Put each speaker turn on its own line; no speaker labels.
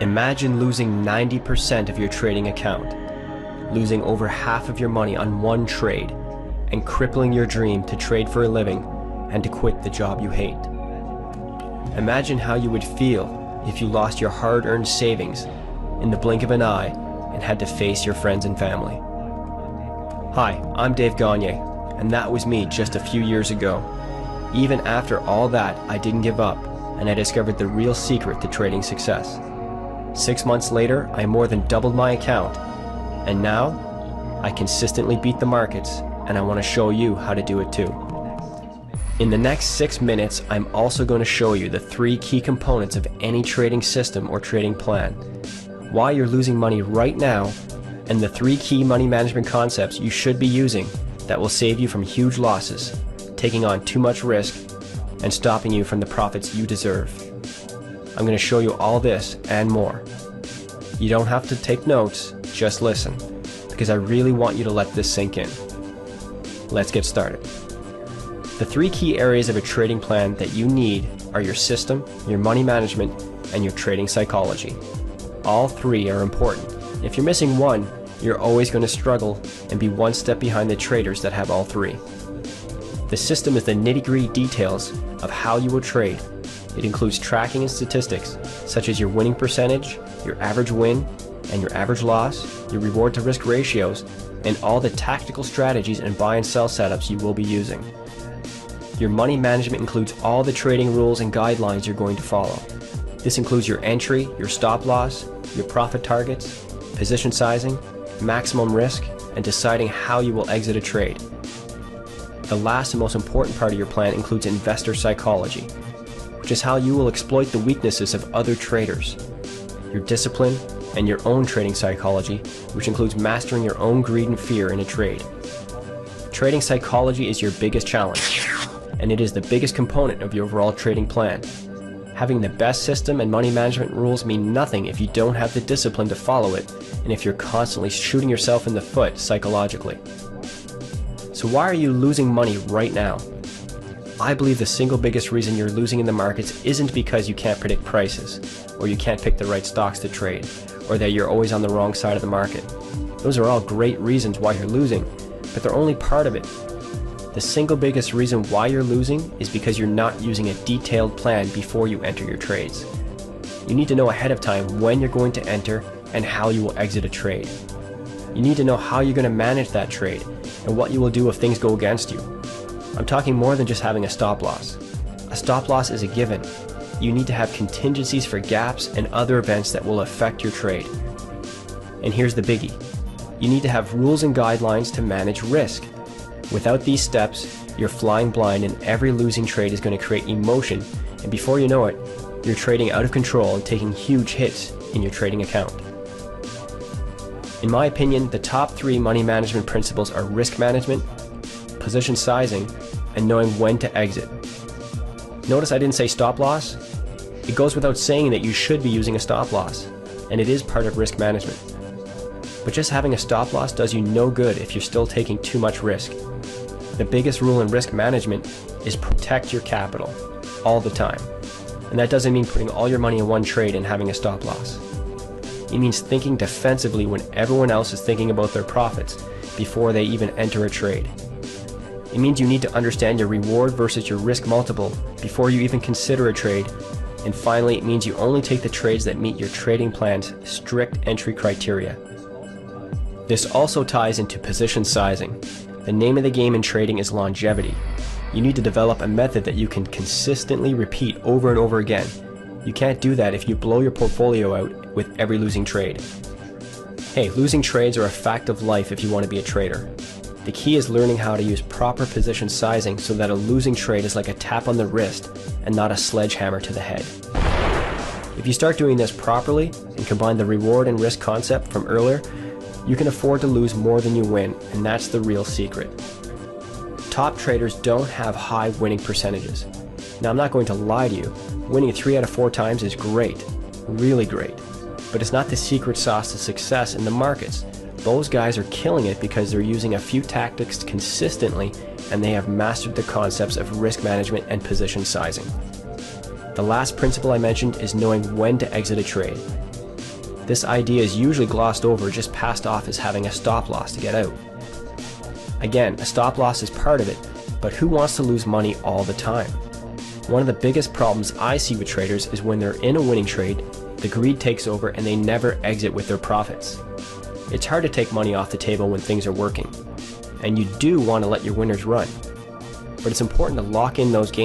Imagine losing 90% of your trading account, losing over half of your money on one trade, and crippling your dream to trade for a living and to quit the job you hate. Imagine how you would feel if you lost your hard-earned savings in the blink of an eye and had to face your friends and family. Hi, I'm Dave Gagne, and that was me just a few years ago. Even after all that, I didn't give up, and I discovered the real secret to trading success. 6 months later, I more than doubled my account, and now I consistently beat the markets, and I want to show you how to do it too. In the next 6 minutes, I'm also going to show you the 3 key components of any trading system or trading plan, why you're losing money right now, and the 3 key money management concepts you should be using that will save you from huge losses, taking on too much risk, and stopping you from the profits you deserve. I'm going to show you all this and more. You don't have to take notes, just listen, because I really want you to let this sink in. Let's get started. The 3 key areas of a trading plan that you need are your system, your money management, and your trading psychology. All 3 are important. If you're missing one, you're always going to struggle and be one step behind the traders that have all 3. The system is the nitty-gritty details of how you will trade. It includes tracking and statistics, such as your winning percentage, your average win, and your average loss, your reward to risk ratios, and all the tactical strategies and buy and sell setups you will be using. Your money management includes all the trading rules and guidelines you're going to follow. This includes your entry, your stop loss, your profit targets, position sizing, maximum risk, and deciding how you will exit a trade. The last and most important part of your plan includes investor psychology, which is how you will exploit the weaknesses of other traders, your discipline, and your own trading psychology, which includes mastering your own greed and fear in a trade. Trading psychology is your biggest challenge, and it is the biggest component of your overall trading plan. Having the best system and money management rules mean nothing if you don't have the discipline to follow it, and if you're constantly shooting yourself in the foot psychologically. So why are you losing money right now? I believe the single biggest reason you're losing in the markets isn't because you can't predict prices, or you can't pick the right stocks to trade, or that you're always on the wrong side of the market. Those are all great reasons why you're losing, but they're only part of it. The single biggest reason why you're losing is because you're not using a detailed plan before you enter your trades. You need to know ahead of time when you're going to enter and how you will exit a trade. You need to know how you're going to manage that trade and what you will do if things go against you. I'm talking more than just having a stop loss. A stop loss is a given. You need to have contingencies for gaps and other events that will affect your trade. And here's the biggie. You need to have rules and guidelines to manage risk. Without these steps, you're flying blind and every losing trade is going to create emotion, and before you know it, you're trading out of control and taking huge hits in your trading account. In my opinion, the top 3 money management principles are risk management, position sizing, and knowing when to exit. Notice I didn't say stop loss? It goes without saying that you should be using a stop loss, and it is part of risk management. But just having a stop loss does you no good if you're still taking too much risk. The biggest rule in risk management is protect your capital all the time. And that doesn't mean putting all your money in one trade and having a stop loss. It means thinking defensively when everyone else is thinking about their profits before they even enter a trade. It means you need to understand your reward versus your risk multiple before you even consider a trade. And finally, it means you only take the trades that meet your trading plan's strict entry criteria. This also ties into position sizing. The name of the game in trading is longevity. You need to develop a method that you can consistently repeat over and over again. You can't do that if you blow your portfolio out with every losing trade. Hey, losing trades are a fact of life if you want to be a trader. The key is learning how to use proper position sizing so that a losing trade is like a tap on the wrist and not a sledgehammer to the head. If you start doing this properly and combine the reward and risk concept from earlier, you can afford to lose more than you win, and that's the real secret. Top traders don't have high winning percentages. Now, I'm not going to lie to you. Winning 3 out of 4 times is great, really great. But it's not the secret sauce to success in the markets. Those guys are killing it because they're using a few tactics consistently, and they have mastered the concepts of risk management and position sizing. The last principle I mentioned is knowing when to exit a trade. This idea is usually glossed over, just passed off as having a stop loss to get out. Again, a stop loss is part of it, but who wants to lose money all the time? One of the biggest problems I see with traders is when they're in a winning trade, the greed takes over and they never exit with their profits. It's hard to take money off the table when things are working, and you do want to let your winners run. But it's important to lock in those gains